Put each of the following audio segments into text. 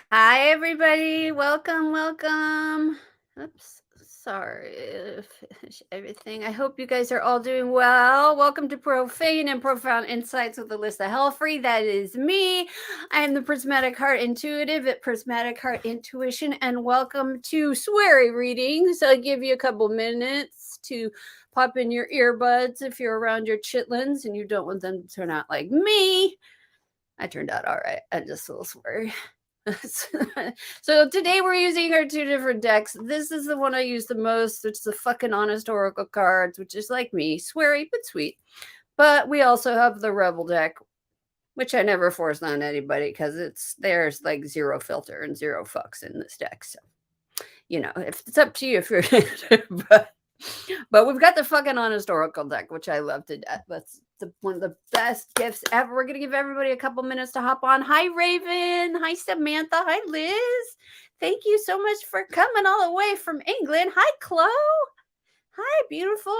Hi, everybody. Welcome, welcome. Oops, sorry if everything. I hope you guys are all doing well. Welcome to Profane and Profound Insights with Elissa Helfrey. That is me. I am the Prismatic Heart Intuitive at Prismatic Heart Intuition, and welcome to SWEARY readings. I'll give you a couple minutes to pop in your earbuds if you're around your chitlins and you don't want them to turn out like me. I turned out all right. I'm just a little sweary. So today we're using our two different decks. This is the one I use the most. It's the fucking Honest Oracle cards, which is like me, sweary but sweet. But we also have the Rebel deck, which I never force on anybody because there's like zero filter and zero fucks in this deck. So if it's up to you if you're but we've got the fucking Honest Oracle deck, which I love to death. That's one of the best gifts ever. We're gonna give everybody a couple minutes to hop on. Hi, Raven. Hi, Samantha. Hi, Liz. Thank you so much for coming all the way from England. Hi, Chloe. Hi, beautiful.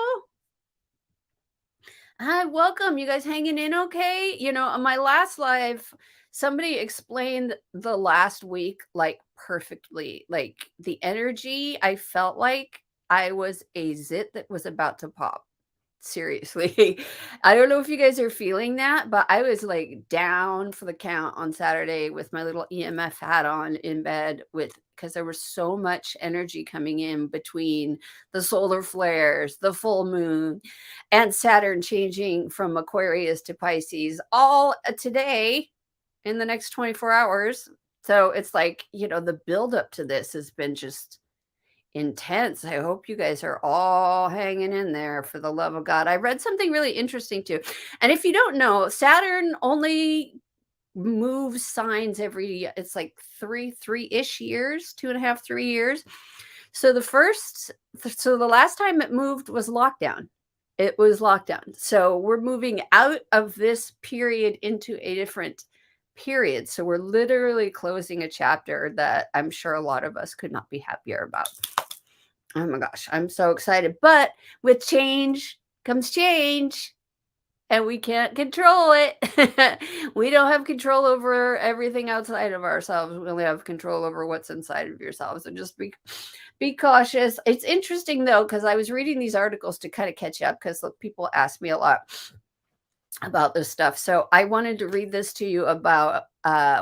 Hi, welcome. You guys hanging in okay? On my last live, somebody explained the last week like perfectly. Like the energy, I felt like I was a zit that was about to pop. Seriously. I don't know if you guys are feeling that, but I was like down for the count on Saturday with my little EMF hat on in bed because there was so much energy coming in between the solar flares, the full moon, and Saturn changing from Aquarius to Pisces all today in the next 24 hours. So it's like, the buildup to this has been just intense. I hope you guys are all hanging in there for the love of God. I read something really interesting too. And if you don't know, Saturn only moves signs it's like three-ish years, 2.5, 3 years. So the last time it moved was lockdown. It was lockdown. So we're moving out of this period into a different period. So we're literally closing a chapter that I'm sure a lot of us could not be happier about. Oh my gosh, I'm so excited. But with change comes change, and we can't control it. We don't have control over everything outside of ourselves. We only have control over what's inside of yourselves. So just be cautious. It's interesting though, because I was reading these articles to kind of catch up because people ask me a lot about this stuff. So I wanted to read this to you about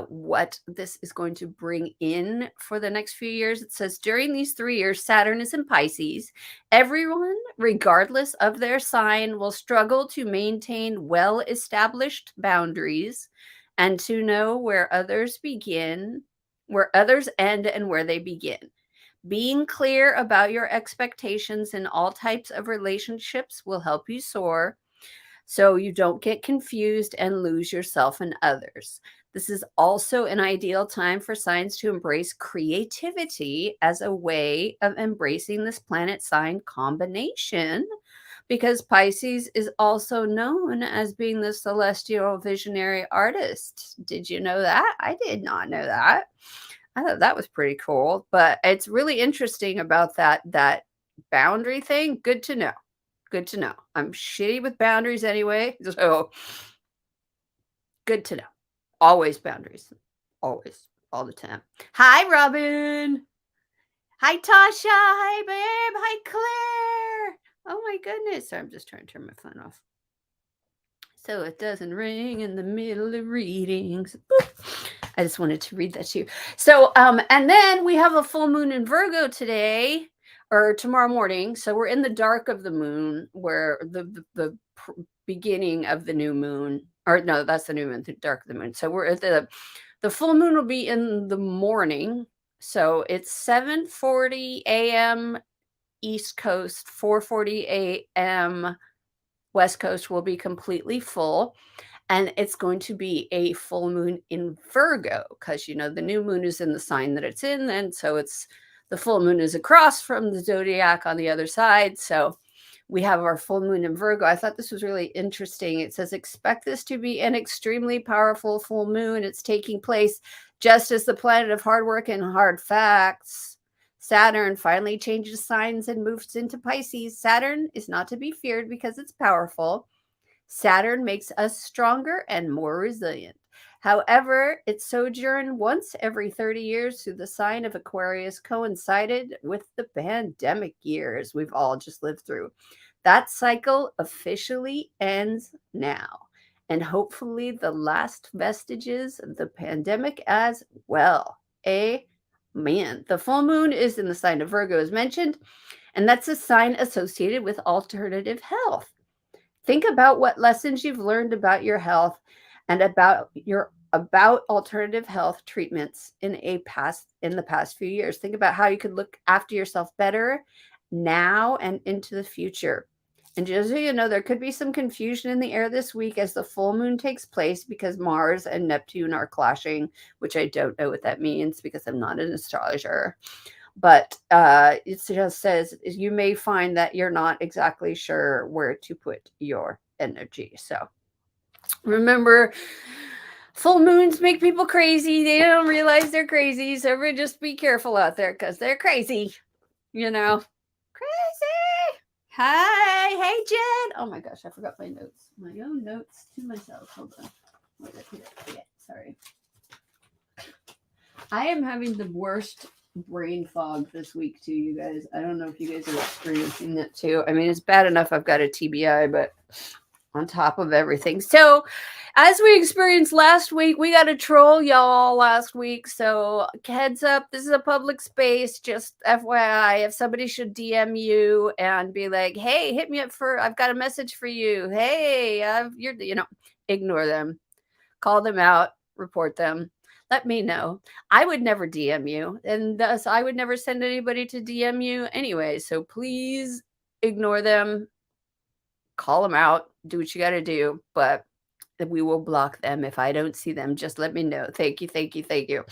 what this is going to bring in for the next few years. It says, during these 3 years, Saturn is in Pisces. Everyone, regardless of their sign, will struggle to maintain well-established boundaries and to know where others end and where they begin. Being clear about your expectations in all types of relationships will help you soar, so you don't get confused and lose yourself in others. This is also an ideal time for signs to embrace creativity as a way of embracing this planet sign combination, because Pisces is also known as being the celestial visionary artist. Did you know that? I did not know that. I thought that was pretty cool, but it's really interesting about that boundary thing. Good to know. Good to know. I'm shitty with boundaries anyway, so good to know. Always boundaries. Always. All the time. Hi, Robin. Hi, Tasha. Hi, babe. Hi, Claire. Oh my goodness. Sorry, I'm just trying to turn my phone off so it doesn't ring in the middle of readings. Boop. I just wanted to read that to you. So, and then we have a full moon in Virgo today or tomorrow morning. So we're in the dark of the moon, where the beginning of the new moon, or no, that's the new moon, the dark of the moon. So we're at the full moon will be in the morning. So it's 7:40 a.m. East Coast, 4:40 a.m. West Coast will be completely full. And it's going to be a full moon in Virgo because, the new moon is in the sign that it's in. And so the full moon is across from the zodiac on the other side. So we have our full moon in Virgo. I thought this was really interesting. It says, expect this to be an extremely powerful full moon. It's taking place just as the planet of hard work and hard facts, Saturn, finally changes signs and moves into Pisces. Saturn is not to be feared because it's powerful. Saturn makes us stronger and more resilient. However, its sojourn once every 30 years through the sign of Aquarius coincided with the pandemic years we've all just lived through. That cycle officially ends now, and hopefully the last vestiges of the pandemic as well. Amen. The full moon is in the sign of Virgo, as mentioned, and that's a sign associated with alternative health. Think about what lessons you've learned about your health and about alternative health treatments in the past few years. Think about how you could look after yourself better now and into the future. And just so you know, there could be some confusion in the air this week as the full moon takes place because Mars and Neptune are clashing, which I don't know what that means because I'm not an astrologer. But it just says you may find that you're not exactly sure where to put your energy. So remember, full moons make people crazy. They don't realize they're crazy. So just be careful out there because they're crazy. You know, crazy. Hi, hey Jen. Oh my gosh, I forgot my notes. My own notes to myself. Hold on. Where did I put it? Sorry. I am having the worst brain fog this week too, you guys. I don't know if you guys are experiencing that too. I mean, it's bad enough I've got a TBI, but on top of everything. So, as we experienced last week, we got a troll y'all last week. So, heads up, this is a public space. Just FYI, if somebody should DM you and be like, "Hey, hit me up I've got a message for you. Hey, ignore them, call them out, report them." Let me know. I would never DM you, and thus I would never send anybody to DM you anyway. So please ignore them, call them out, do what you got to do. But we will block them if I don't see them. Just let me know. Thank you, thank you, thank you.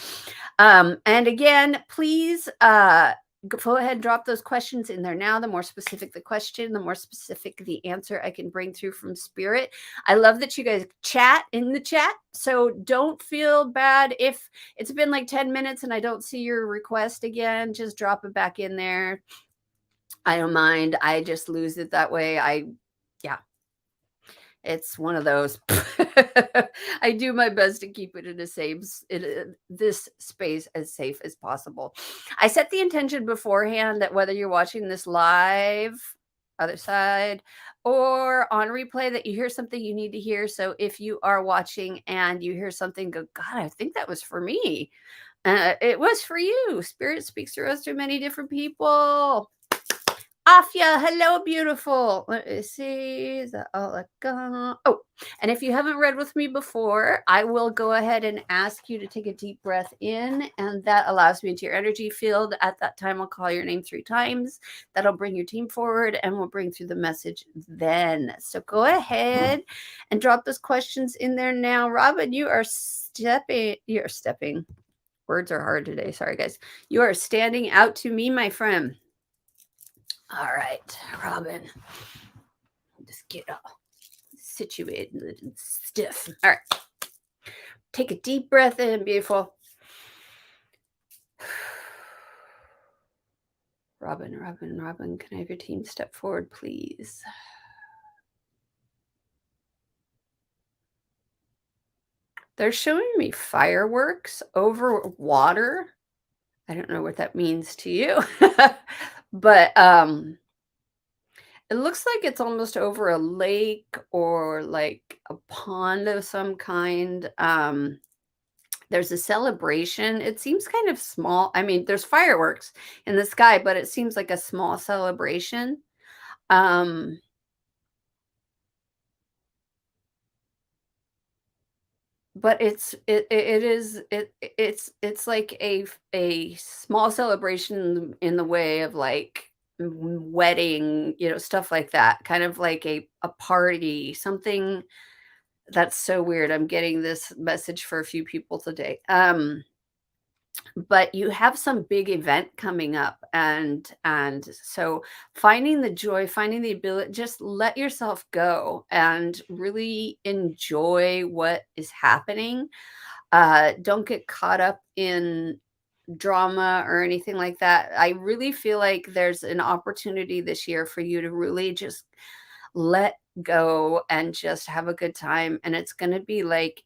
And again, please go ahead and drop those questions in there now. The more specific the question, the more specific the answer I can bring through from spirit. I love that you guys chat in the chat. So don't feel bad if it's been like 10 minutes and I don't see your request again. Just drop it back in there. I don't mind. I just lose it that way. Yeah. It's one of those. I do my best to keep it in this space as safe as possible. I set the intention beforehand that whether you're watching this live, other side, or on replay, that you hear something you need to hear. So if you are watching and you hear something, go, God, I think that was for me. It was for you. Spirit speaks through us to many different people. Afia, hello, beautiful. Let me see. Is that all I got? Oh, and if you haven't read with me before, I will go ahead and ask you to take a deep breath in, and that allows me into your energy field. At that time, I'll call your name 3 times. That'll bring your team forward, and we'll bring through the message then. So go ahead and drop those questions in there now. Robin, you're stepping. Words are hard today. Sorry, guys. You are standing out to me, my friend. All right, Robin. Just get all situated and stiff. All right. Take a deep breath in, beautiful. Robin, can I have your team step forward, please? They're showing me fireworks over water. I don't know what that means to you. But it looks like it's almost over a lake or like a pond of some kind. There's a celebration. It seems kind of small. I mean, there's fireworks in the sky, but it seems like a small celebration. But it's like a small celebration in the way of like wedding, stuff like that, kind of like a party, something that's so weird. I'm getting this message for a few people today. But you have some big event coming up, and so finding the joy, finding the ability, just let yourself go and really enjoy what is happening. Don't get caught up in drama or anything like that. I really feel like there's an opportunity this year for you to really just let go and just have a good time, and it's going to be like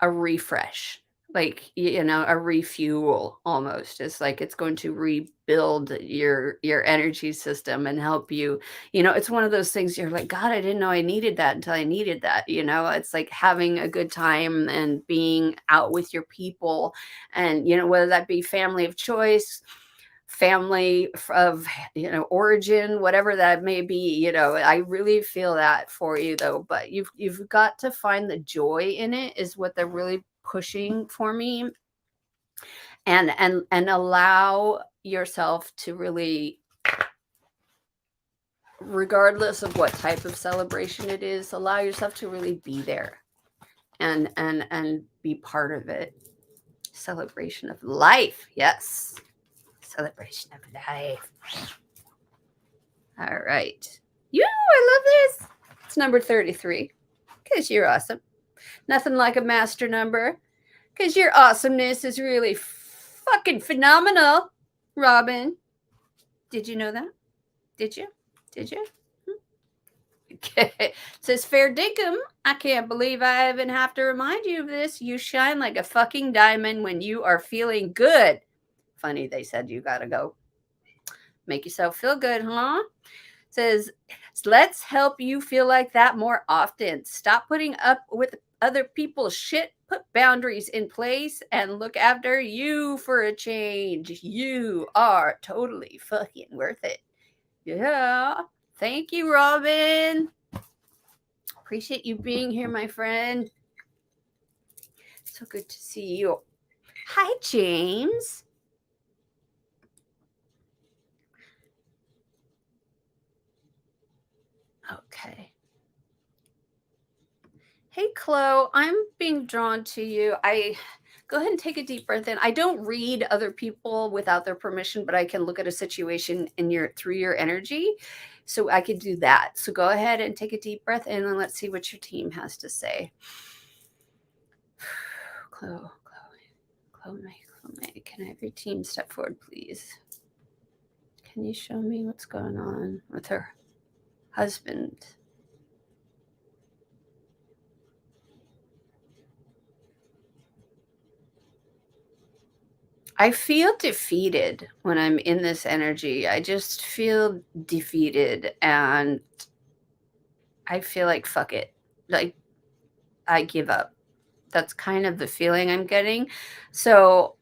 a refresh, like, a refuel almost. It's like it's going to rebuild your energy system and help you. It's one of those things you're like, God, I didn't know I needed that until I needed that. It's like having a good time and being out with your people, and whether that be family of choice, family of origin, whatever that may be. I really feel that for you though, but you've got to find the joy in it, is what they're really pushing for me. And allow yourself to really, regardless of what type of celebration it is, allow yourself to really be there and be part of it. Celebration of life, yes. Celebration of life. All right. I love this. It's number 33. Because you're awesome. Nothing like a master number. Because your awesomeness is really fucking phenomenal, Robin. Did you know that? Did you? Okay. It says, Fair dinkum, I can't believe I even have to remind you of this. You shine like a fucking diamond when you are feeling good. Funny, they said you gotta go. Make yourself feel good, huh? Says, let's help you feel like that more often. Stop putting up with other people's shit. Put boundaries in place and look after you for a change. You are totally fucking worth it. Yeah. Thank you, Robin. Appreciate you being here, my friend. So good to see you. Hi, James. Okay. Hey, Chloe, I'm being drawn to you. Go ahead and take a deep breath in. I don't read other people without their permission, but I can look at a situation through your energy. So I could do that. So go ahead and take a deep breath in, and let's see what your team has to say. Chloe, can I have your team step forward, please? Can you show me what's going on with her husband? I feel defeated when I'm in this energy. I just feel defeated, and I feel like, fuck it. Like, I give up. That's kind of the feeling I'm getting. So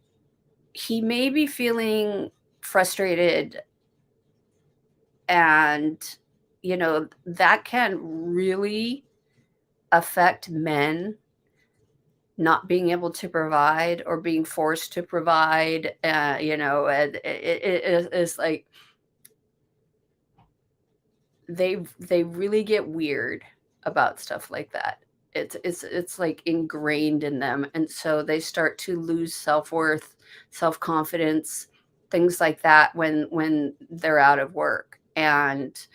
he may be feeling frustrated, and, that can really affect men not being able to provide or being forced to provide. And it's like they really get weird about stuff like that. It's like ingrained in them, and so they start to lose self-worth, self-confidence, things like that when they're out of work. And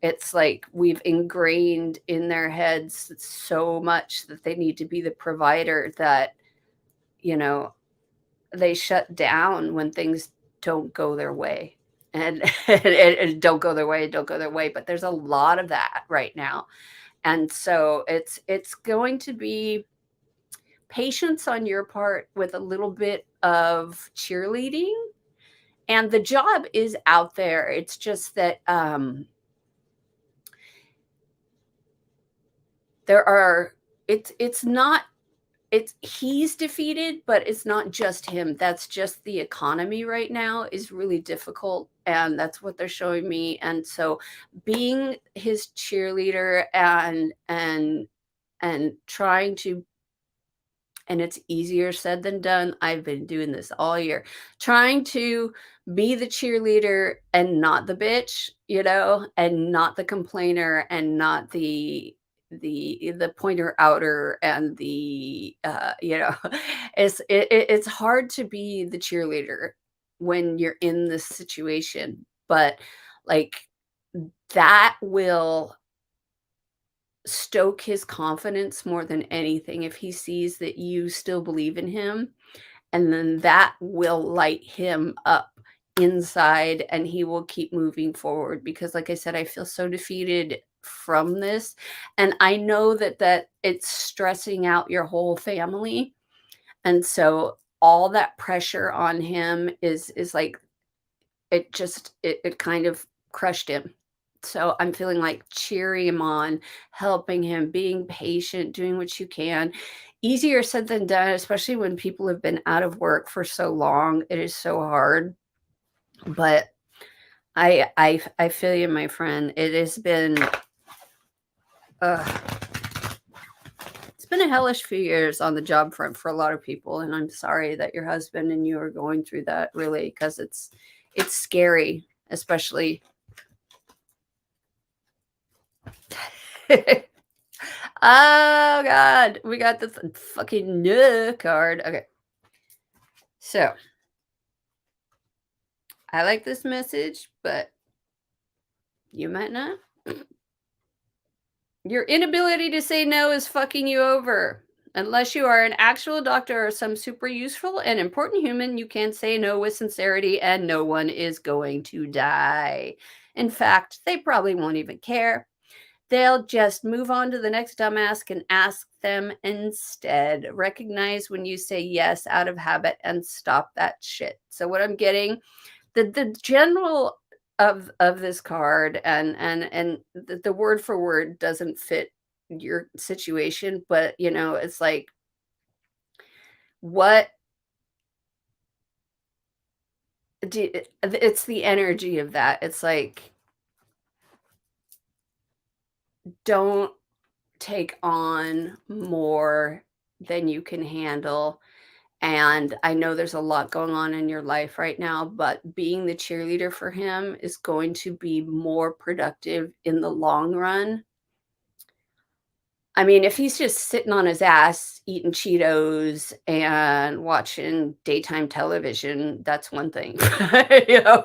it's like we've ingrained in their heads so much that they need to be the provider that, you know, they shut down when things don't go their way. And, and don't go their way, don't go their way. But there's a lot of that right now. And so it's going to be patience on your part with a little bit of cheerleading. And the job is out there. It's just that there are it's not he's defeated, but it's not just him. That's just the economy right now is really difficult, and that's what they're showing me. And so being his cheerleader and trying to, and it's easier said than done. I've been doing this all year, trying to be the cheerleader and not the bitch, and not the complainer, and not the pointer outer, and it's hard to be the cheerleader when you're in this situation, but like that will stoke his confidence more than anything if he sees that you still believe in him, and then that will light him up inside, and he will keep moving forward. Because like I said, I feel so defeated from this, and I know that it's stressing out your whole family, and so all that pressure on him is like it kind of crushed him. So I'm feeling like cheering him on, helping him, being patient, doing what you can. Easier said than done, especially when people have been out of work for so long. It is so hard, but I feel you, my friend. It has been it's been a hellish few years on the job front for a lot of people, and I'm sorry that your husband and you are going through that, really, because it's scary, especially. Oh god, we got the fucking no card. Okay, so I like this message, but you might not. Your inability to say no is fucking you over. Unless you are an actual doctor or some super useful and important human, you can say no with sincerity and no one is going to die. In fact, they probably won't even care. They'll just move on to the next dumbass and ask them instead. Recognize when you say yes out of habit and stop that shit. So what I'm getting, the general of this card and the word for word doesn't fit your situation, but it's like what it's the energy of that. It's like don't take on more than you can handle. And I know there's a lot going on in your life right now, but being the cheerleader for him is going to be more productive in the long run. I mean, if he's just sitting on his ass eating Cheetos and watching daytime television, that's one thing, you know.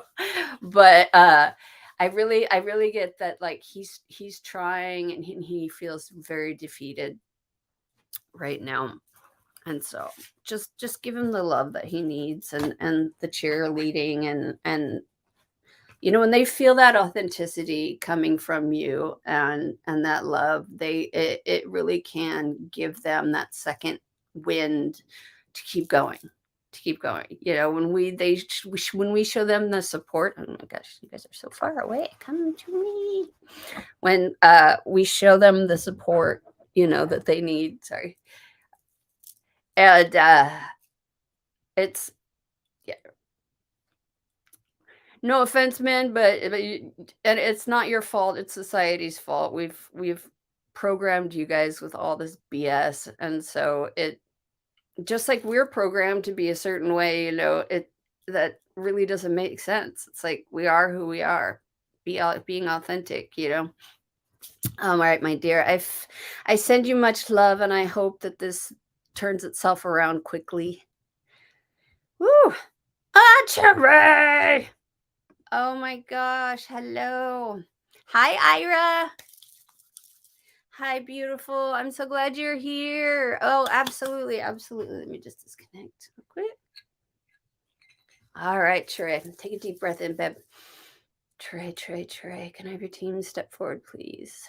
But I really get that, like, he's trying and he feels very defeated right now. And so just give him the love that he needs and the cheerleading and when they feel that authenticity coming from you and that love, it really can give them that second wind to keep going, to keep going. When we show them the support, oh my gosh, you guys are so far away. Come to me. When we show them the support, that they need. Sorry. And it's yeah, no offense, man, and it's not your fault, it's society's fault. We've programmed you guys with all this BS, and so it just like we're programmed to be a certain way, it that really doesn't make sense. It's like we are who we are. Being authentic. All right, my dear. I send you much love, and I hope that this turns itself around quickly. Woo! Ah, cherry! Oh my gosh, hello. Hi, Ira. Hi, beautiful. I'm so glad you're here. Oh, absolutely, absolutely. Let me just disconnect real quick. All right, Trey. Take a deep breath in, babe. Trey. Can I have your team step forward, please?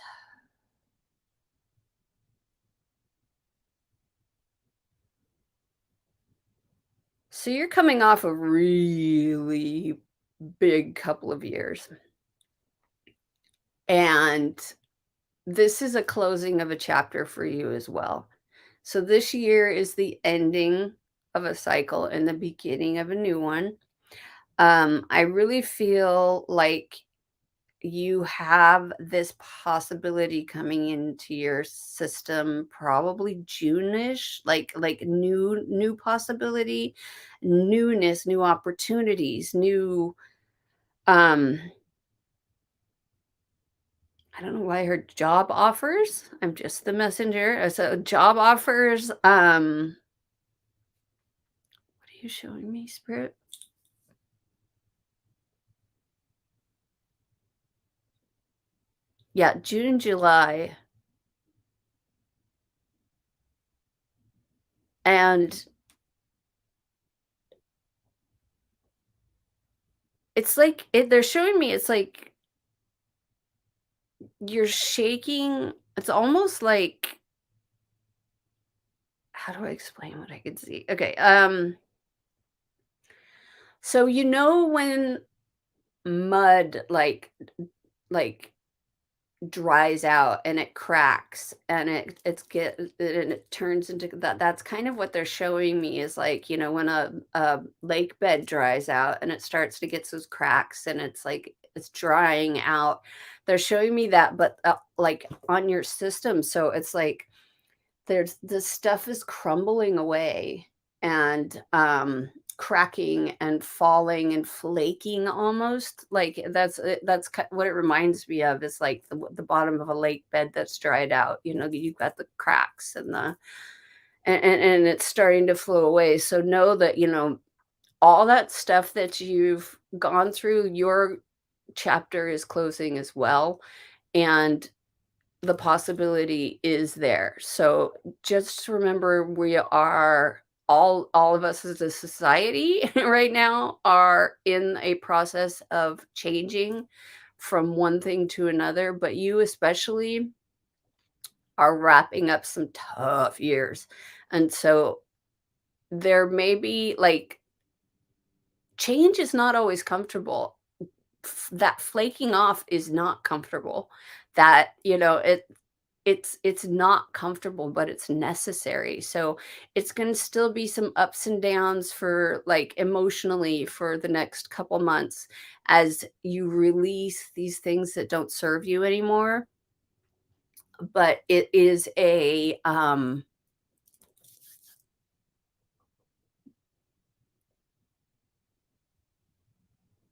So you're coming off a really big couple of years. And this is a closing of a chapter for you as well. So this year is the ending of a cycle and the beginning of a new one. I really feel like you have this possibility coming into your system probably June-ish, like new possibility, newness, new opportunities, new um I don't know why I heard job offers. I'm just the messenger. So job offers, what are you showing me, Spirit? Yeah, June and July. And it's like they're showing me it's like you're shaking. It's almost like, how do I explain what I can see? Okay, so you know when mud like dries out and it cracks and it turns into that. That's kind of what they're showing me is like, when a lake bed dries out and it starts to get those cracks and it's like it's drying out. They're showing me that, but like on your system. So it's like there's this stuff is crumbling away and cracking and falling and flaking almost like what it reminds me of is like the bottom of a lake bed that's dried out. You've got the cracks and and it's starting to flow away. So know that all that stuff that you've gone through, your chapter is closing as well, and the possibility is there. So just remember, we are all of us as a society right now are in a process of changing from one thing to another, but you especially are wrapping up some tough years. And so there may be like change is not always comfortable. That flaking off is not comfortable. That, it's not comfortable, but it's necessary. So it's going to still be some ups and downs for like emotionally for the next couple months as you release these things that don't serve you anymore. But it is a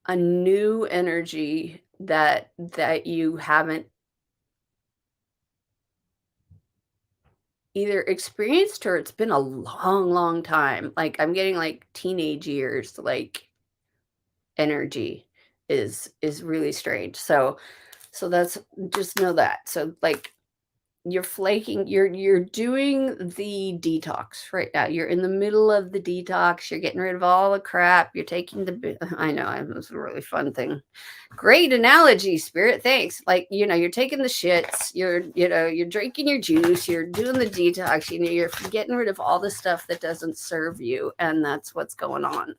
new energy that you haven't either experienced, or it's been a long, long time. Like, I'm getting, like, teenage years, like, energy is really strange. So that's just know that. So, like, you're flaking, you're doing the detox right now. You're in the middle of the detox. You're getting rid of all the crap. You're taking I know, it was a really fun thing. Great analogy, Spirit. Thanks. Like, you're taking the shits, you're drinking your juice, you're doing the detox, you're getting rid of all the stuff that doesn't serve you. And that's what's going on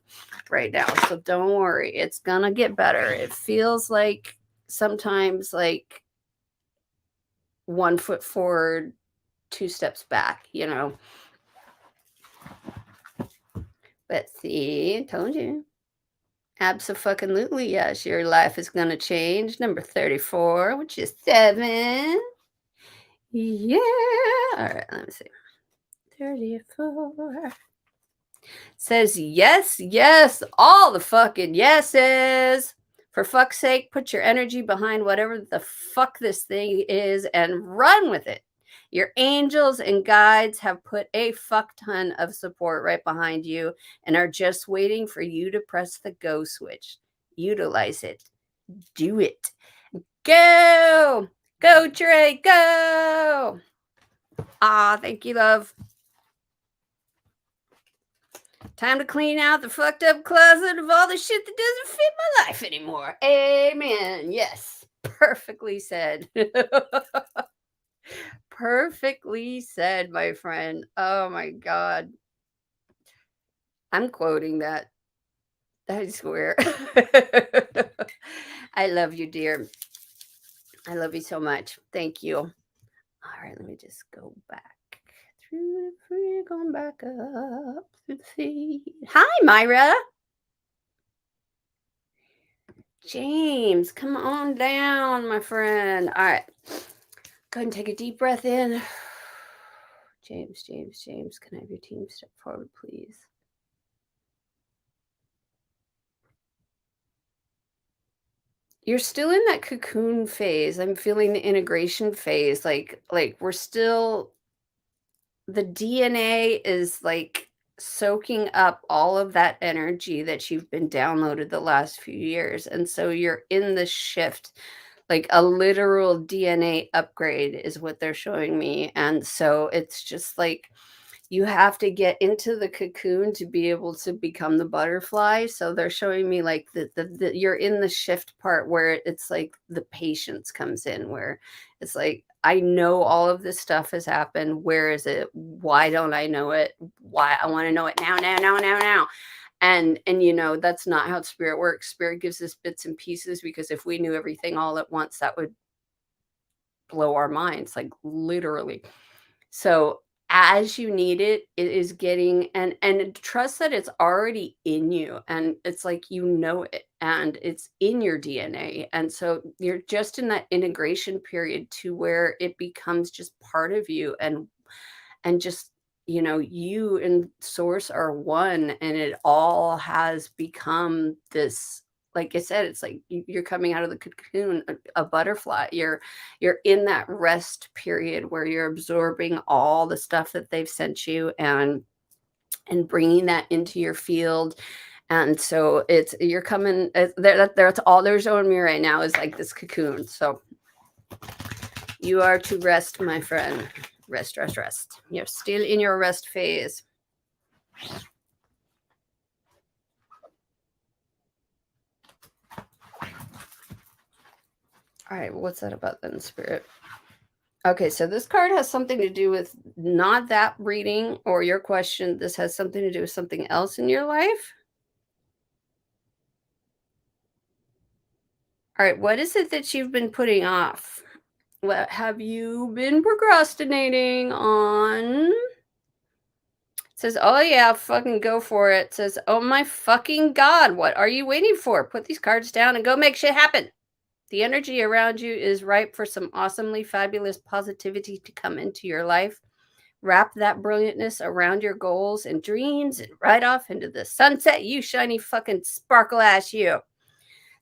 right now. So don't worry, it's gonna get better. It feels like sometimes like 1 foot forward, 2 steps back. But see, I told you. Abso-fucking-lutely, yes, your life is gonna change. Number 34, which is 7. Yeah. Alright, let me see. 34. Says yes, yes, all the fucking yeses. For fuck's sake, put your energy behind whatever the fuck this thing is and run with it. Your angels and guides have put a fuck ton of support right behind you and are just waiting for you to press the go switch. Utilize it. Do it. Go! Go, Trey, go! Ah, thank you, love. Time to clean out the fucked up closet of all the shit that doesn't fit my life anymore. Amen. Yes. Perfectly said. Perfectly said, my friend. Oh my God. I'm quoting that. I swear. I love you, dear. I love you so much. Thank you. All right, let me just go back through the free, going back up through the feed. Hi, Myra. James, come on down, my friend. All right. Go ahead and take a deep breath in. James, can I have your team step forward, please? You're still in that cocoon phase. I'm feeling the integration phase. Like we're still, the DNA is like soaking up all of that energy that you've been downloaded the last few years. And so you're in the shift, like a literal DNA upgrade is what they're showing me. And so it's just like you have to get into the cocoon to be able to become the butterfly. So they're showing me like you're in the shift part where it's like the patience comes in, where it's like, I know all of this stuff has happened. Where is it? Why don't I know it? Why? I want to know it now, now, now, now, now. And you know, that's not how spirit works. Spirit gives us bits and pieces, because if we knew everything all at once, that would blow our minds, like literally. So as you need it, it is getting, and trust that it's already in you, and it's like, you know it, and it's in your DNA. And so you're just in that integration period to where it becomes just part of you, and just, you know, you and source are one, and it all has become this, like I said, it's like you're coming out of the cocoon, a butterfly. You're in that rest period where you're absorbing all the stuff that they've sent you, and bringing that into your field. And so it's, you're coming there, that's all they're showing me right now, is like this cocoon. So you are to rest, my friend. Rest, rest, rest. You're still in your rest phase. All right, what's that about then, Spirit? Okay, so this card has something to do with not that reading or your question. This has something to do with something else in your life. All right, what is it that you've been putting off? What have you been procrastinating on? It says, oh yeah, fucking go for it. It says, oh my fucking God, what are you waiting for? Put these cards down and go make shit happen. The energy around you is ripe for some awesomely fabulous positivity to come into your life. Wrap that brilliantness around your goals and dreams and ride off into the sunset, you shiny fucking sparkle ass you.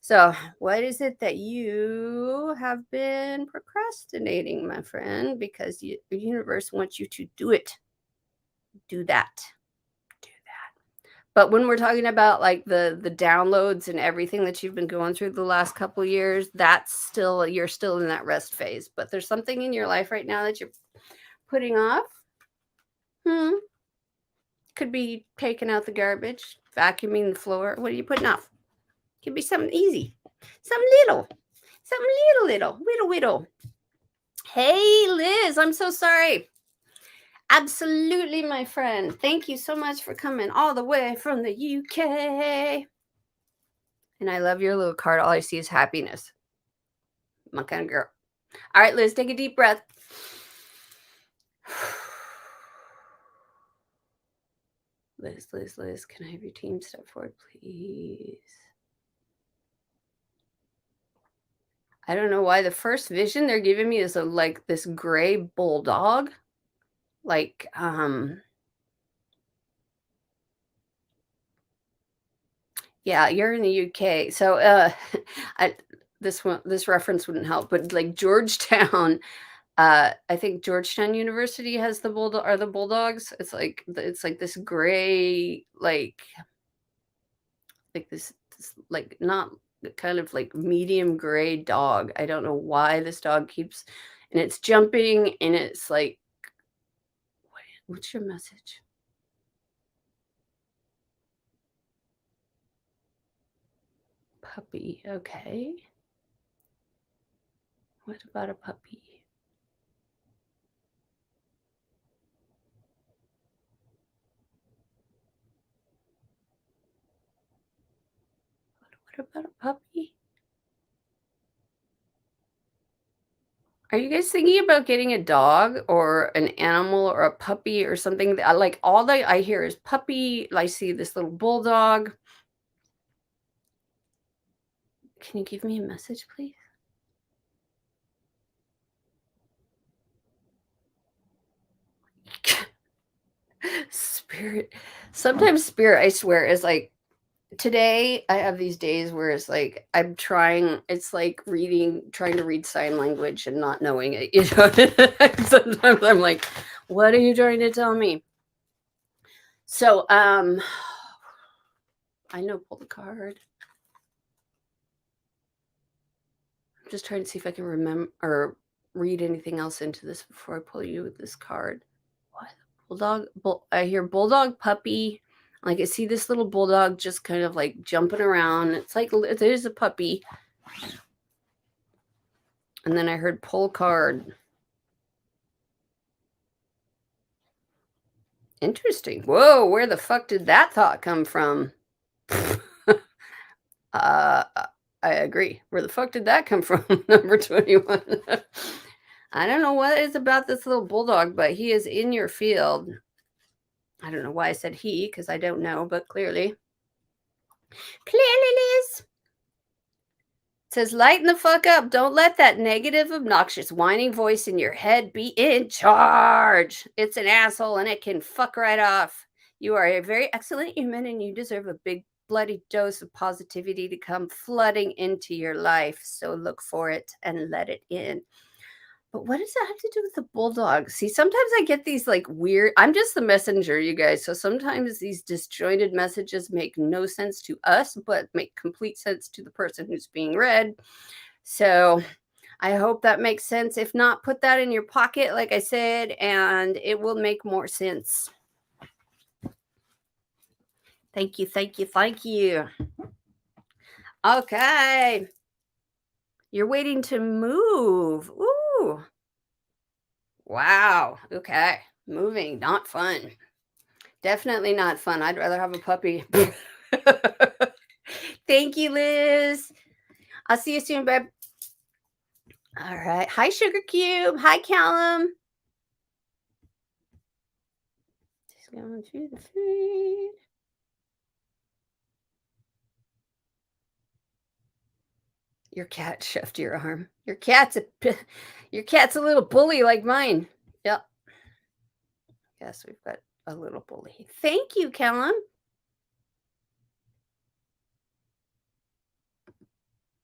So, what is it that you have been procrastinating, my friend? Because the universe wants you to do it. Do that. Do that. But when we're talking about like the downloads and everything that you've been going through the last couple of years, that's still, you're still in that rest phase. But there's something in your life right now that you're putting off. Could be taking out the garbage, vacuuming the floor. What are you putting off? Could be something easy, something little, whittle. Hey, Liz, I'm so sorry. Absolutely, my friend. Thank you so much for coming all the way from the UK. And I love your little card. All I see is happiness. My kind of girl. All right, Liz, take a deep breath. Liz, can I have your team step forward, please? I don't know why the first vision they're giving me is like this gray bulldog. Like, yeah, you're in the UK. So I, this reference wouldn't help, but like Georgetown, I think Georgetown University has the bulldogs. It's like this gray, like this like, not kind of like medium gray dog. I don't know why this dog keeps, and it's jumping, and it's like, what's your message? Puppy. Okay. What about a puppy? What about a puppy? Are you guys thinking about getting a dog or an animal or a puppy or something? Like, all that I hear is puppy. I see this little bulldog. Can you give me a message, please? Spirit. Sometimes spirit, I swear, is like, today I have these days where it's like I'm trying, it's like trying to read sign language and not knowing it, you know. Sometimes I'm like, what are you trying to tell me? So I know, pull the card. I'm just trying to see if I can remember or read anything else into this before I pull you with this card. What? I hear bulldog puppy. Like I see this little bulldog just kind of like jumping around. It's like it is a puppy. And then I heard pull card. Interesting. Whoa, where the fuck did that thought come from? Uh, I agree. Where the fuck did that come from? Number 21. I don't know what is about this little bulldog, but he is in your field. I don't know why I said he, because I don't know, but clearly. Clearly, Liz. It says, lighten the fuck up. Don't let that negative, obnoxious, whining voice in your head be in charge. It's an asshole and it can fuck right off. You are a very excellent human and you deserve a big bloody dose of positivity to come flooding into your life. So look for it and let it in. But what does that have to do with the bulldog? See, sometimes I get these like weird, I'm just the messenger, you guys. So sometimes these disjointed messages make no sense to us, but make complete sense to the person who's being read. So I hope that makes sense. If not, put that in your pocket, like I said, and it will make more sense. Thank you, thank you, thank you. Okay. You're waiting to move. Ooh. Wow. Okay. Moving, not fun. Definitely not fun. I'd rather have a puppy. Thank you, Liz. I'll see you soon, babe. All right. Hi, Sugar Cube. Hi, Callum. Just going through the feed. Your cat shoved your arm. Your cat's a little bully like mine. Yep. Yes, we've got a little bully. Thank you, Callum.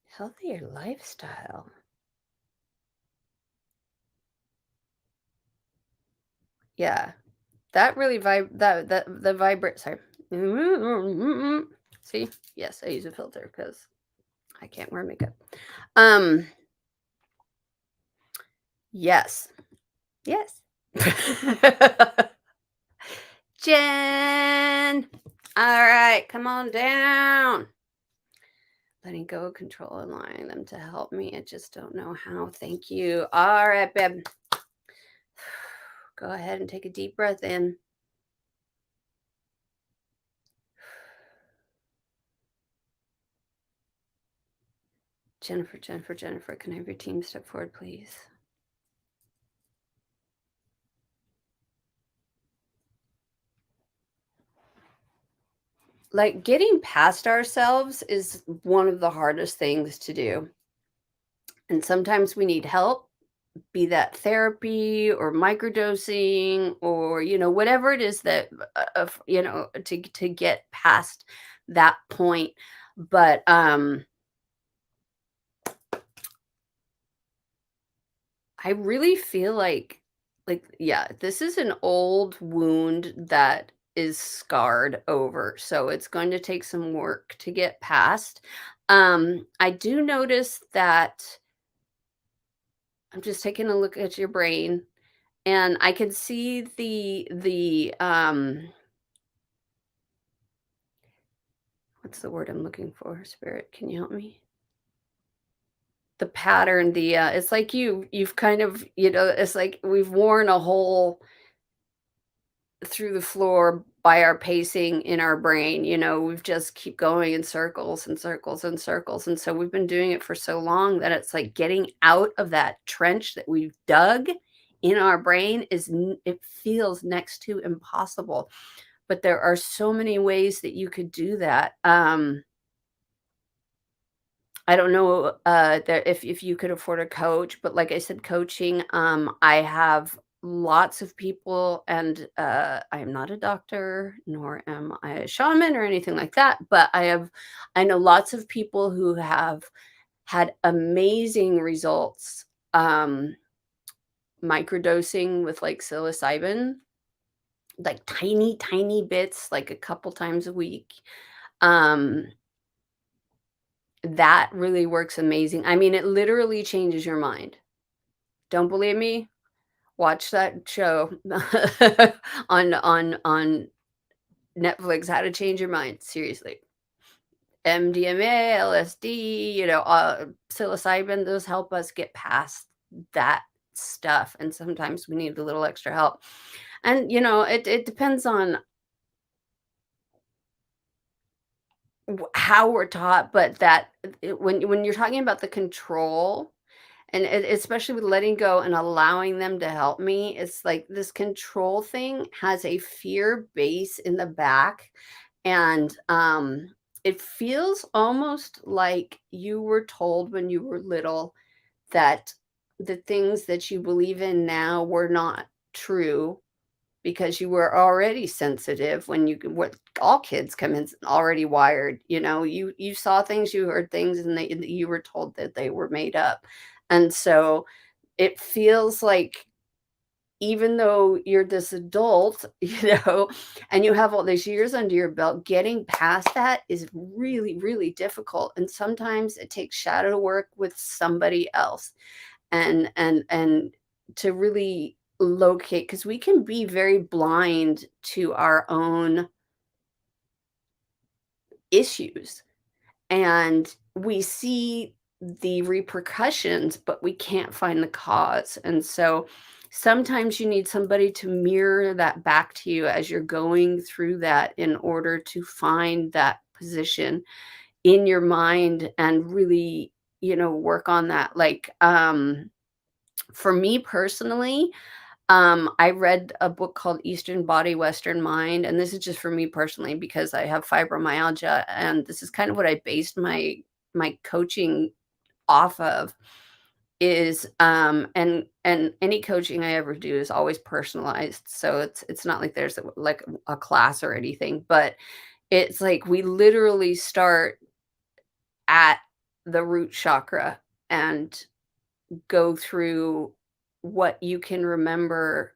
Healthier lifestyle. Yeah. That really that the vibrate sorry. See? Yes, I use a filter because I can't wear makeup. Yes. Yes. Jen. All right, come on down. Letting go, control, allowing them to help me. I just don't know how. Thank you. All right, babe. Go ahead and take a deep breath in. Jennifer, can I have your team step forward, please? Like getting past ourselves is one of the hardest things to do. And sometimes we need help, be that therapy or microdosing or, whatever it is that, to get past that point. But, I really feel like, yeah, this is an old wound that is scarred over. So it's going to take some work to get past. I do notice that I'm just taking a look at your brain and I can see the what's the word I'm looking for? Spirit, can you help me? The pattern, it's like you've kind of, it's like we've worn a hole through the floor by our pacing in our brain. We've just keep going in circles and circles and circles. And so we've been doing it for so long that it's like getting out of that trench that we've dug in our brain it feels next to impossible. But there are so many ways that you could do that. I don't know that if you could afford a coach, but like I said, coaching, I have lots of people, and I am not a doctor, nor am I a shaman or anything like that, but I know lots of people who have had amazing results microdosing with like psilocybin, like tiny, tiny bits, like a couple times a week. Um, That really works amazing. I mean, it literally changes your mind. Don't believe me? Watch that show on Netflix, How to Change Your Mind, seriously. MDMA, LSD, psilocybin, those help us get past that stuff, and sometimes we need a little extra help. And, it depends on how we're taught, but when you're talking about the control, and especially with letting go and allowing them to help me, it's like this control thing has a fear base in the back, and it feels almost like you were told when you were little that the things that you believe in now were not true, because you were already sensitive when what all kids come in already wired. You saw things, you heard things, and you were told that they were made up. And so it feels like, even though you're this adult, and you have all these years under your belt, getting past that is really, really difficult. And sometimes it takes shadow work with somebody else, and to really locate, because we can be very blind to our own issues, and we see the repercussions, but we can't find the cause. And so sometimes you need somebody to mirror that back to you as you're going through that, in order to find that position in your mind and really, work on that. Like, for me personally, I read a book called Eastern Body, Western Mind, and this is just for me personally because I have fibromyalgia, and this is kind of what I based my coaching off of. Is and any coaching I ever do is always personalized, so it's not like there's like a class or anything, but it's like we literally start at the root chakra and go through what you can remember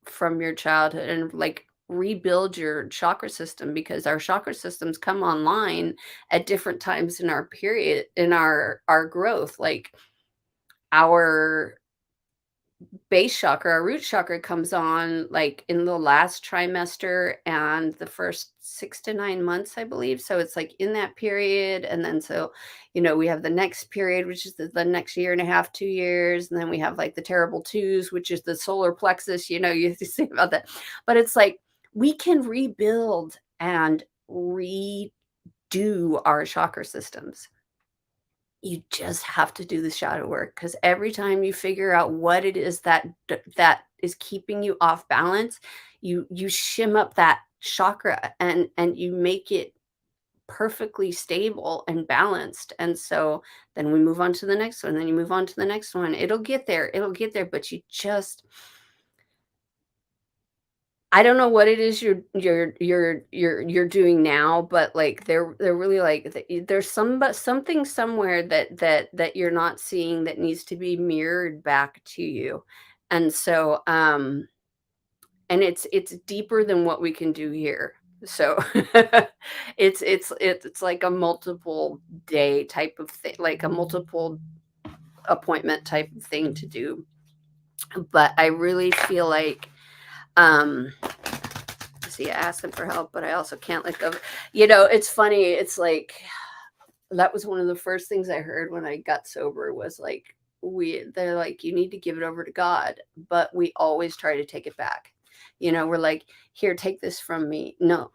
from your childhood, and like rebuild your chakra system, because our chakra systems come online at different times in our period, in our growth. Like, our base chakra, our root chakra, comes on like in the last trimester and the first 6 to 9 months, I believe. So it's like in that period. And then, so, we have the next period, which is the next year and a half, 2 years. And then we have like the terrible twos, which is the solar plexus, you think about that. But it's like we can rebuild and redo our chakra systems. You just have to do the shadow work, because every time you figure out what it is that is keeping you off balance, you shim up that chakra, and you make it perfectly stable and balanced. And so then we move on to the next one, then you move on to the next one. It'll get there, but you just, I don't know what it is you're doing now, but like they're really like there's something somewhere that you're not seeing, that needs to be mirrored back to you. And so and it's deeper than what we can do here. So it's like a multiple day type of thing, like a multiple appointment type of thing to do. But I really feel like, um see, I asked them for help, but I also can't let go. It's funny. It's like, that was one of the first things I heard when I got sober, was like, they're like, you need to give it over to God, but we always try to take it back. We're like, here, take this from me. No,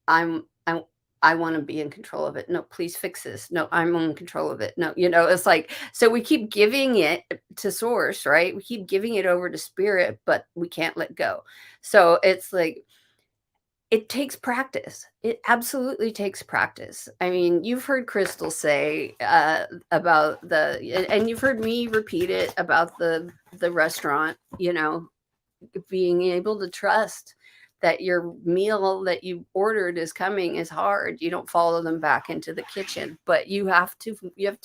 I'm I want to be in control of it. No, please fix this. No, I'm in control of it. No, it's like, so we keep giving it to source, right? We keep giving it over to spirit, but we can't let go. So it's like, it takes practice. It absolutely takes practice. I mean, you've heard Crystal say about and you've heard me repeat it about the restaurant. Being able to trust that your meal that you ordered is coming is hard. You don't follow them back into the kitchen, but you have to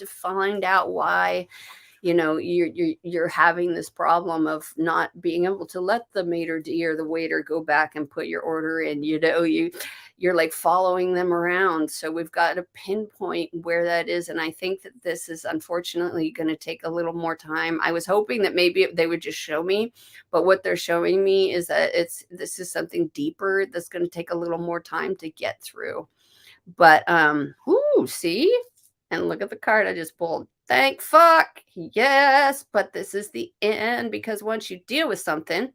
find out why you're having this problem of not being able to let the maitre d' or the waiter go back and put your order in. You're like following them around. So we've got to pinpoint where that is. And I think that this is unfortunately going to take a little more time. I was hoping that maybe they would just show me, but what they're showing me is that this is something deeper that's going to take a little more time to get through. But ooh, see? And look at the card I just pulled. Thank fuck. Yes, but this is the end, because once you deal with something,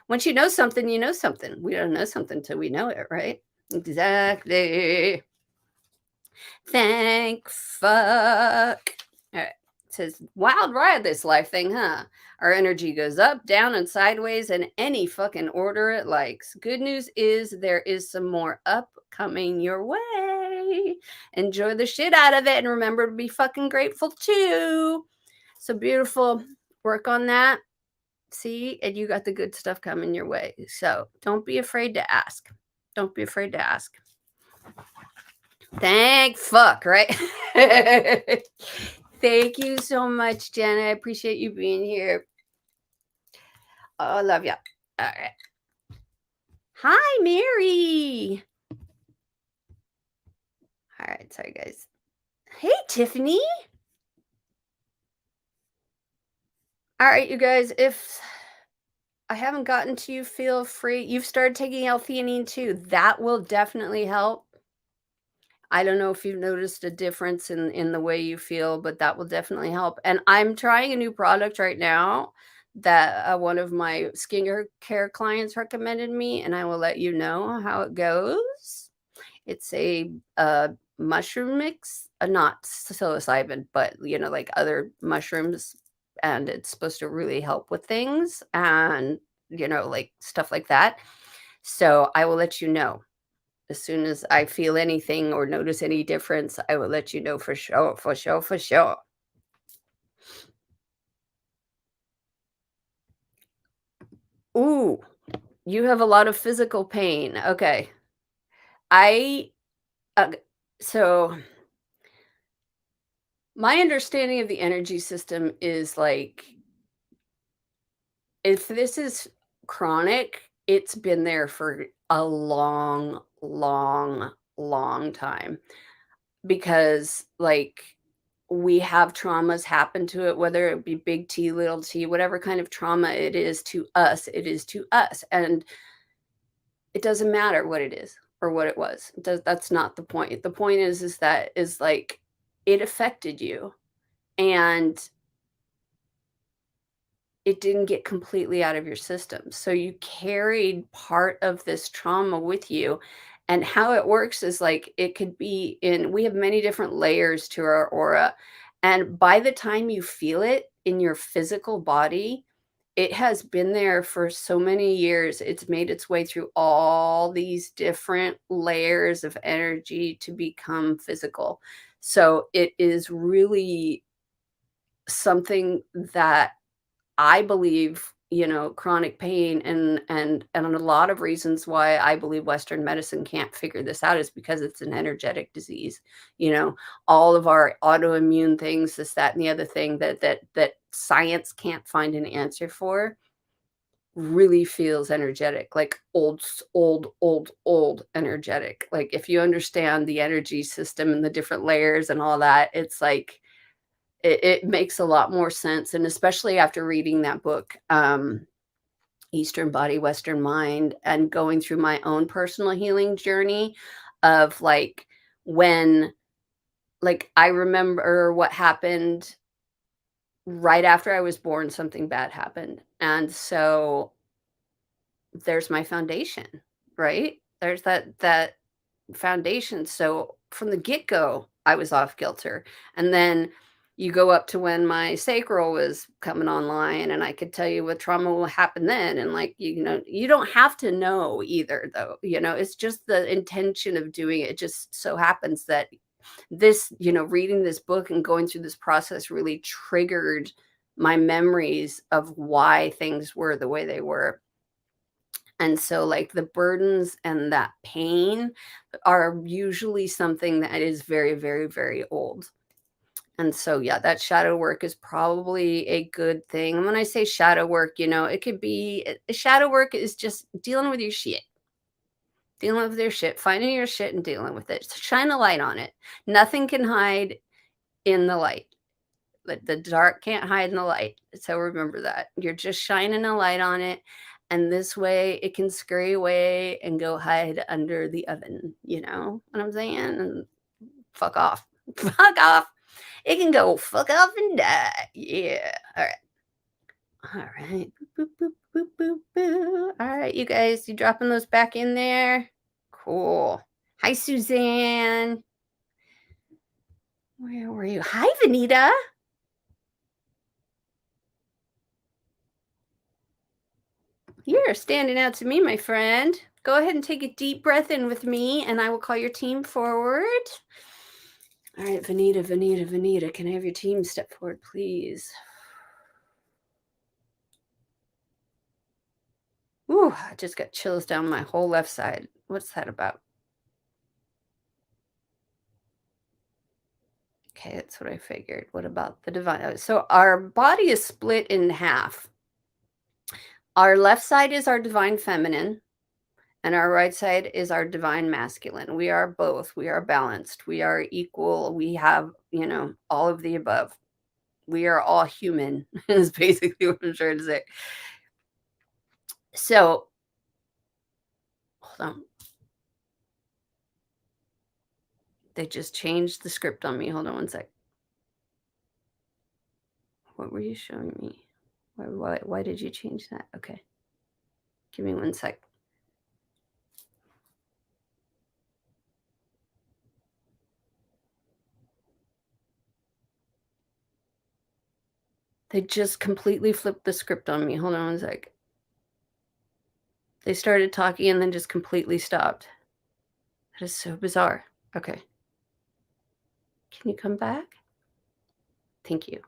once you know something, you know something. We don't know something till we know it, right? Exactly. Thank fuck. All right. It says, wild ride this life thing, huh? Our energy goes up, down, and sideways in any fucking order it likes. Good news is there is some more upcoming your way. Enjoy the shit out of it, and remember to be fucking grateful too. So beautiful. Work on that. See, and you got the good stuff coming your way. So don't be afraid to ask. Don't be afraid to ask. Thank fuck, right? Thank you so much, Jenna. I appreciate you being here. Oh, I love you. All right. Hi, Mary. All right, sorry, guys. Hey, Tiffany. All right, you guys, if I haven't gotten to you, feel free. You've started taking L-theanine too. That will definitely help. I don't know if you've noticed a difference in the way you feel, but that will definitely help. And I'm trying a new product right now that one of my skincare clients recommended me, and I will let you know how it goes. It's a mushroom mix, not psilocybin, but like other mushrooms, and it's supposed to really help with things and like stuff like that. So I will let you know. As soon as I feel anything or notice any difference, I will let you know for sure, for sure, for sure. Ooh, you have a lot of physical pain. Okay. I uh, so my understanding of the energy system is like, if this is chronic, it's been there for a long, long, long time, because like we have traumas happen to it, whether it be big T, little t, whatever kind of trauma it is to us, it is to us. And it doesn't matter what it is or what it was. That's not the point. The point is that is like it affected you, and it didn't get completely out of your system. So you carried part of this trauma with you. And how it works is like it could be we have many different layers to our aura. And by the time you feel it in your physical body, it has been there for so many years. It's made its way through all these different layers of energy to become physical. So it is really something that I believe, chronic pain and a lot of reasons why I believe Western medicine can't figure this out is because it's an energetic disease. All of our autoimmune things, this, that, and the other thing that science can't find an answer for, really feels energetic, like old energetic. Like if you understand the energy system and the different layers and all that, it's like it makes a lot more sense. And especially after reading that book, Eastern Body, Western Mind, and going through my own personal healing journey of like when, like, I remember what happened right after I was born, something bad happened. And so there's my foundation, right? There's that foundation. So from the get-go, I was off kilter. And then you go up to when my sacral was coming online, and I could tell you what trauma will happen then. And like, you don't have to know either, though. It's just the intention of doing it. It just so happens that this, reading this book and going through this process really triggered my memories of why things were the way they were. And so, like, the burdens and that pain are usually something that is very, very, very old. And so, yeah, that shadow work is probably a good thing. And when I say shadow work, it could be shadow work is just dealing with your shit, dealing with your shit, finding your shit and dealing with it. Shine a light on it. Nothing can hide in the light. The dark can't hide in the light. So remember that. You're just shining a light on it. And this way it can scurry away and go hide under the oven. You know what I'm saying? And fuck off. Fuck off. It can go fuck off and die. Yeah. All right. All right. Boop, boop, boop, boop, boop. All right, you guys, you dropping those back in there? Cool. Hi, Suzanne. Where were you? Hi, Vanita. You're standing out to me, my friend. Go ahead and take a deep breath in with me, and I will call your team forward. All right, Vanita, Vanita, Vanita. Can I have your team step forward, please? Ooh, I just got chills down my whole left side. What's that about? Okay, that's what I figured. What about the divine? So our body is split in half. Our left side is our divine feminine, and our right side is our divine masculine. We are both. We are balanced. We are equal. We have, all of the above. We are all human, is basically what I'm trying to say. So, hold on. They just changed the script on me. Hold on one sec. What were you showing me? Why did you change that? Okay. Give me one sec. They just completely flipped the script on me. Hold on one sec. They started talking and then just completely stopped. That is so bizarre. Okay. Can you come back? Thank you.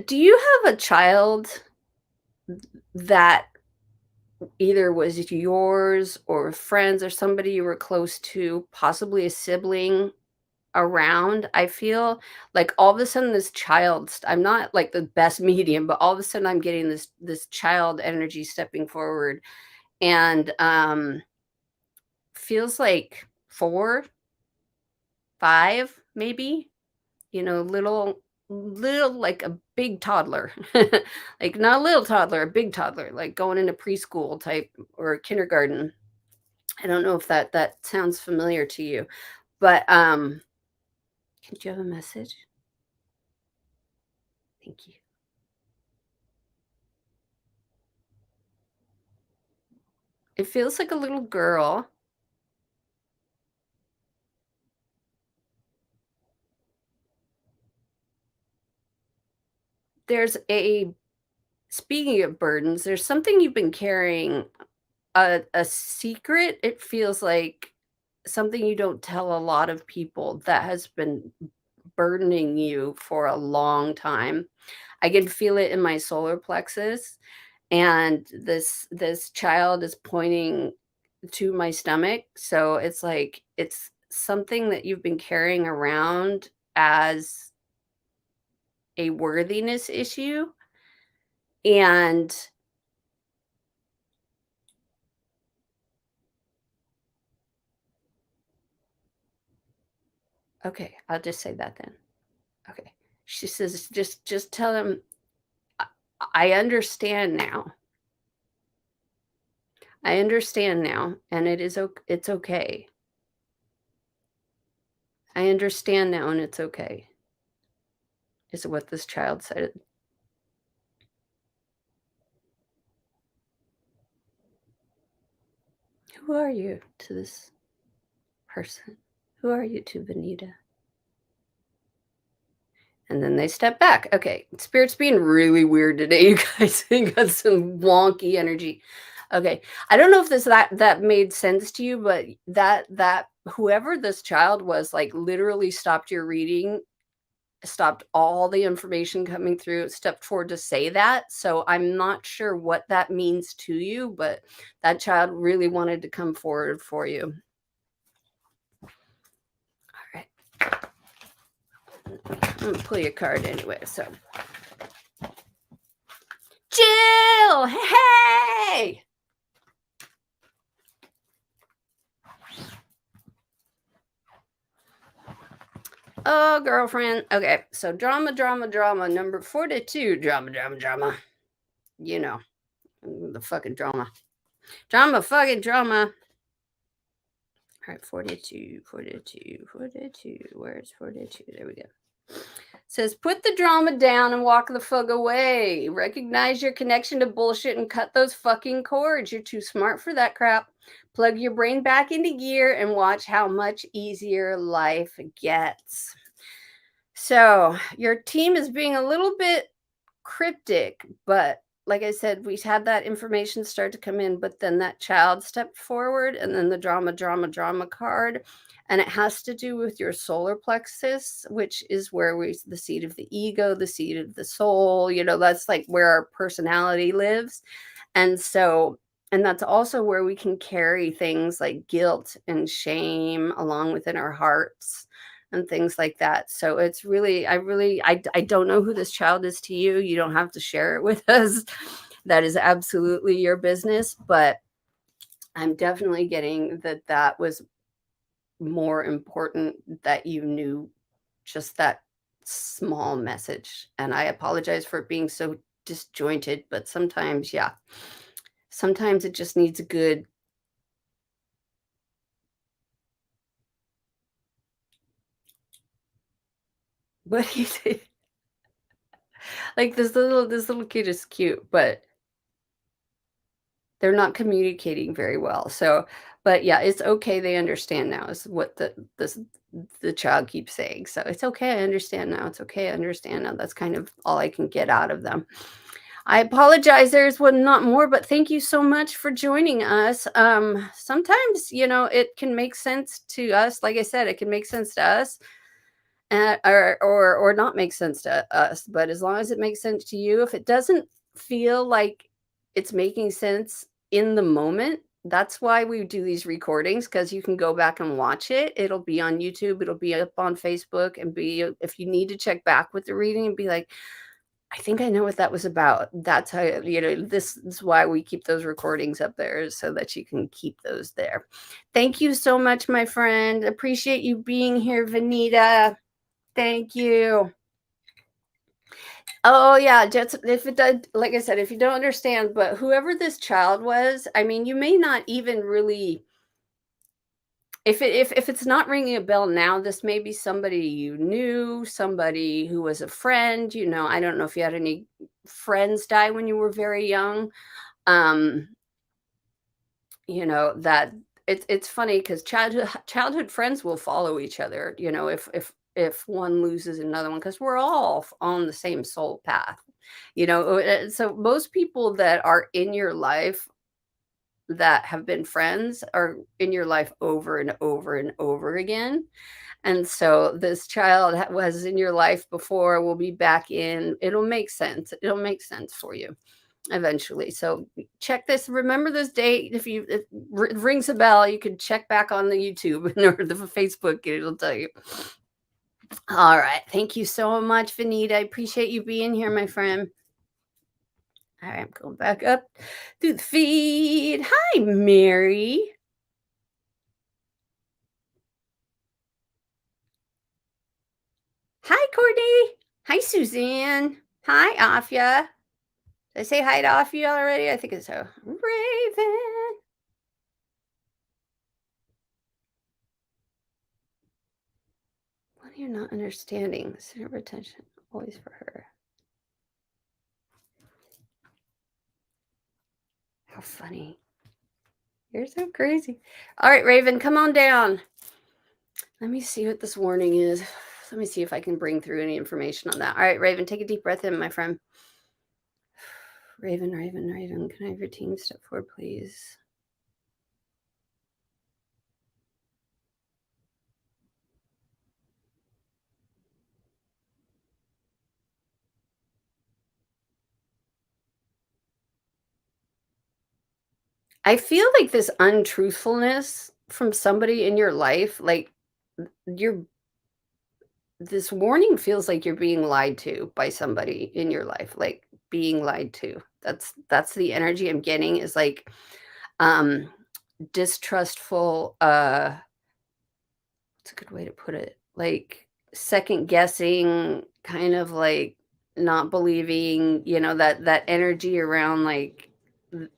Do you have a child that either was yours or friends or somebody you were close to, possibly a sibling around? I feel like all of a sudden this child, I'm not like the best medium, but all of a sudden I'm getting this child energy stepping forward, and feels like 4, 5, maybe, little like a big toddler. Like not a little toddler, a big toddler, like going into preschool type or kindergarten. I don't know if that sounds familiar to you, but did you have a message? Thank you. It feels like a little girl. There's a Speaking of burdens, there's something you've been carrying, a secret. It feels like something you don't tell a lot of people that has been burdening you for a long time. I can feel it in my solar plexus, and this child is pointing to my stomach. So it's like it's something that you've been carrying around as a worthiness issue. And okay, I'll just say that then. Okay. She says, just tell him I I understand now. I understand now, and it's okay. I understand now, and it's okay, is what this child said. Who are you to this person? Who are you to Benita? And then they step back. Okay, spirit's being really weird today, you guys. You got some wonky energy. Okay, I don't know if that made sense to you, but that whoever this child was, like, literally stopped your reading stopped all the information coming through, stepped forward to say that. So I'm not sure what that means to you, but that child really wanted to come forward for you. All right. I'm gonna pull your card anyway. So, Jill, hey! Oh, girlfriend. Okay, so drama, number 42. Drama. You know, the fucking drama. Fucking drama. All right, 42. Where's 42? There we go. Says, put the drama down and walk the fuck away. Recognize your connection to bullshit and cut those fucking cords. You're too smart for that crap. Plug your brain back into gear and watch how much easier life gets. So, your team is being a little bit cryptic, but like I said, we had that information start to come in, but then that child stepped forward, and then the drama card. And it has to do with your solar plexus, which is where the seat of the ego, the seat of the soul, that's like where our personality lives. And so, and that's also where we can carry things like guilt and shame along within our hearts and things like that. So it's really, I don't know who this child is to you. You don't have to share it with us. That is absolutely your business. But I'm definitely getting that was more important that you knew just that small message. And I apologize for it being so disjointed, but sometimes, yeah, sometimes it just needs a good. What do you say? Like this little kid is cute, but they're not communicating very well. So, but yeah, it's okay. They understand now is what the child keeps saying. So it's okay. I understand now. It's okay. I understand now. That's kind of all I can get out of them. I apologize. There's one, not more, but thank you so much for joining us. Sometimes, it can make sense to us. Like I said, it can make sense to us, or not make sense to us. But as long as it makes sense to you, if it doesn't feel like it's making sense in the moment, that's why we do these recordings, because you can go back and watch it. It'll be on YouTube. It'll be up on Facebook, and if you need to check back with the reading and be like, I think I know what that was about. That's how, this is why we keep those recordings up there, so that you can keep those there. Thank you so much, my friend. Appreciate you being here, Vanita. Thank you. Oh yeah, just if it does, like I said, if you don't understand, but whoever this child was, I mean, you may not even really, if it's not ringing a bell now, this may be somebody you knew, somebody who was a friend. I don't know if you had any friends die when you were very young. Um, that it's funny because childhood friends will follow each other. If one loses another one, because we're all on the same soul path. So most people that are in your life that have been friends are in your life over and over and over again. And so this child was in your life before, will be back in. It'll make sense. It'll make sense for you eventually. So check this. Remember this date. If it rings a bell, you can check back on the YouTube or the Facebook. It'll tell you. All right. Thank you so much, Vanita. I appreciate you being here, my friend. All right, I'm going back up through the feed. Hi, Mary. Hi, Courtney. Hi, Suzanne. Hi, Afia. Did I say hi to Afia already? I think it's so. Raven. What are you not understanding? The center of attention, always for her. How funny. You're so crazy. All right, Raven, come on down. Let me see what this warning is. Let me see if I can bring through any information on that. All right, Raven, take a deep breath in, my friend. Raven, can I have your team step forward, please? I feel like this untruthfulness from somebody in your life, like, you're this warning feels like you're being lied to by somebody in your life, like, being lied to. That's the energy I'm getting is, like, um, distrustful, what's a good way to put it? Like, second guessing, kind of, like, not believing, that energy around, like, th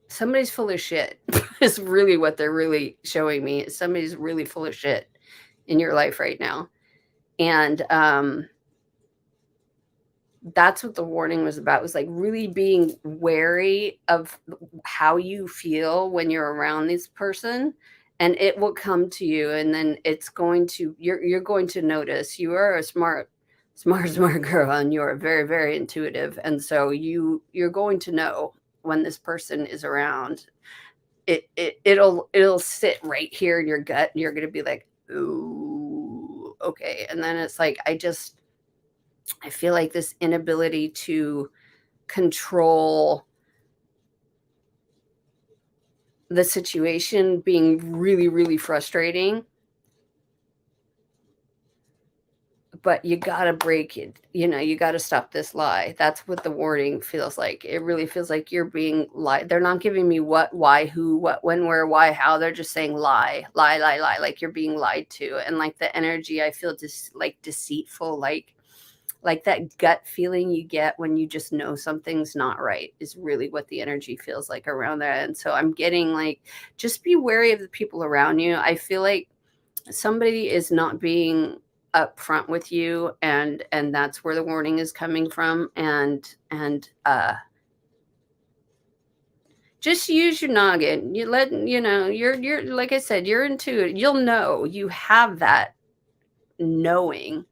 somebody's full of shit is really what they're really showing me. Somebody's really full of shit in your life right now, and, that's what the warning was about, was, like, really being wary of how you feel when you're around this person, and it will come to you, and then it's going to you're going to notice. You are a smart girl, and you're very, very intuitive, and so you're going to know when this person is around. It'll sit right here in your gut, and you're gonna be like, "Ooh, okay," and then it's like, I feel like this inability to control the situation being really, really frustrating, but you gotta break it. You gotta stop this lie. That's what the warning feels like. It really feels like you're being lied. They're not giving me what, why, who, what, when, where, why, how. They're just saying lie, lie, lie, lie. Like you're being lied to. And like the energy, I feel just like deceitful, like that gut feeling you get when you just know something's not right is really what the energy feels like around that. And so I'm getting like, just be wary of the people around you. I feel like somebody is not being upfront with you, and that's where the warning is coming from. And just use your noggin. You're like I said, you're intuitive. You'll know, you have that knowing.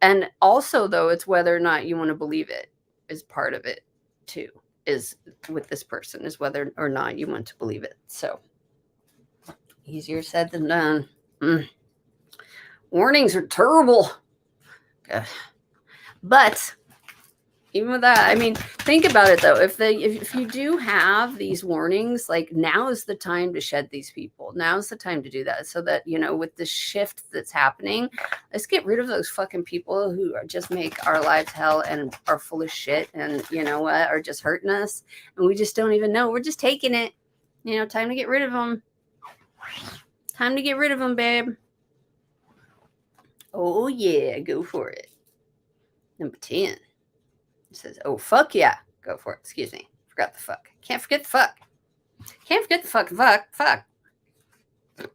And also, though, it's whether or not you wanna believe it is part of it too, is with this person, is whether or not you want to believe it. So, easier said than done. Mm. Warnings are terrible. Ugh. But even with that, I mean, think about it though. If you do have these warnings, like now is the time to shed these people. Now is the time to do that, so that with the shift that's happening, let's get rid of those fucking people who just make our lives hell and are full of shit, and what, are just hurting us, and we just don't even know. We're just taking it. Time to get rid of them. Time to get rid of them, babe. Oh yeah, go for it. Number 10. It says, "Oh fuck yeah, go for it." Excuse me, forgot the fuck. Can't forget the fuck. Can't forget the fucking fuck. It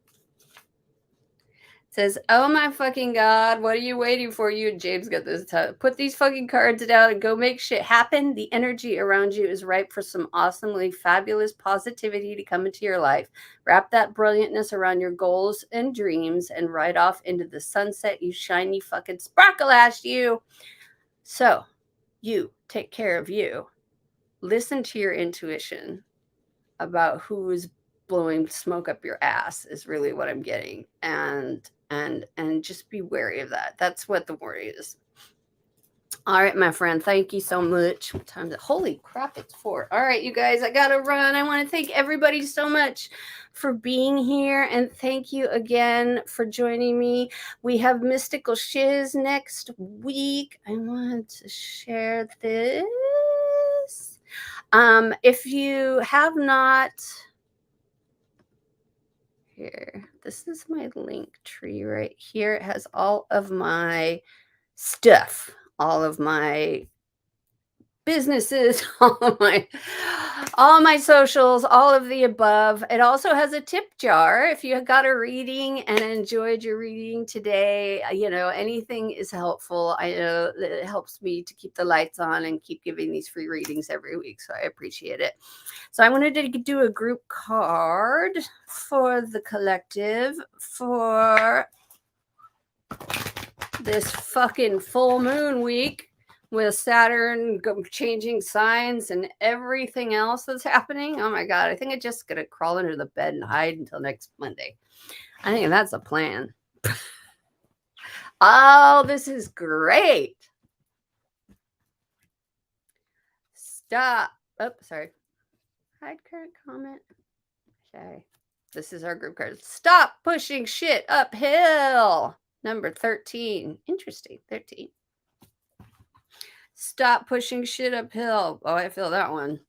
says, "Oh my fucking god, what are you waiting for? You and James got this. Put these fucking cards down and go make shit happen. The energy around you is ripe for some awesomely fabulous positivity to come into your life. Wrap that brilliantness around your goals and dreams and ride off into the sunset, you shiny fucking sparkle ass, you." So, you take care of you. Listen to your intuition about who's blowing smoke up your ass is really what I'm getting. And just be wary of that. That's what the worry is. All right, my friend. Thank you so much. What time is it? Holy crap, it's 4. All right, you guys, I gotta run. I want to thank everybody so much for being here. And thank you again for joining me. We have Mystical Shiz next week. I want to share this. If you have not, here, this is my link tree right here. It has all of my stuff, all of my businesses, all my socials, all of the above. It also has a tip jar if you got a reading and enjoyed your reading today. Anything is helpful. I know that it helps me to keep the lights on and keep giving these free readings every week, so I appreciate it. So I wanted to do a group card for the collective for this fucking full moon week, with Saturn changing signs and everything else that's happening. Oh my God, I think I'm just going to crawl under the bed and hide until next Monday. I think that's a plan. Oh, this is great. Stop. Oh, sorry. Hide current comment. Okay. This is our group card. Stop pushing shit uphill. Number 13. Interesting. 13. Stop pushing shit uphill. Oh, I feel that one.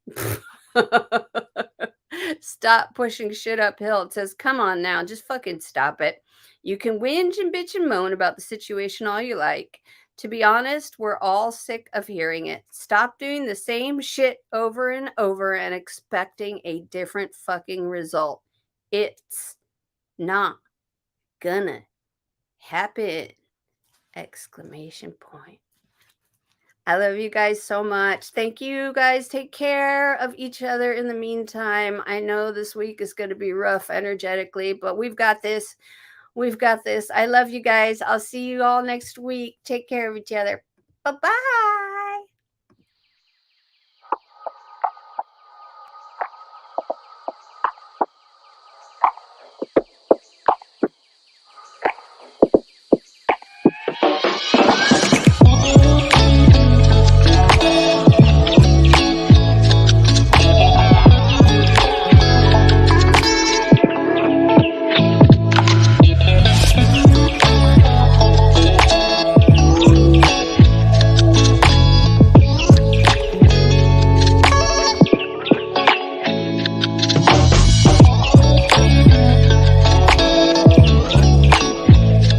Stop pushing shit uphill. It says, come on now, just fucking stop it. You can whinge and bitch and moan about the situation all you like. To be honest, we're all sick of hearing it. Stop doing the same shit over and over and expecting a different fucking result. It's not gonna happen. Exclamation point. I love you guys so much. Thank you guys. Take care of each other in the meantime. I know this week is going to be rough energetically, but we've got this. We've got this. I love you guys. I'll see you all next week. Take care of each other. Bye-bye.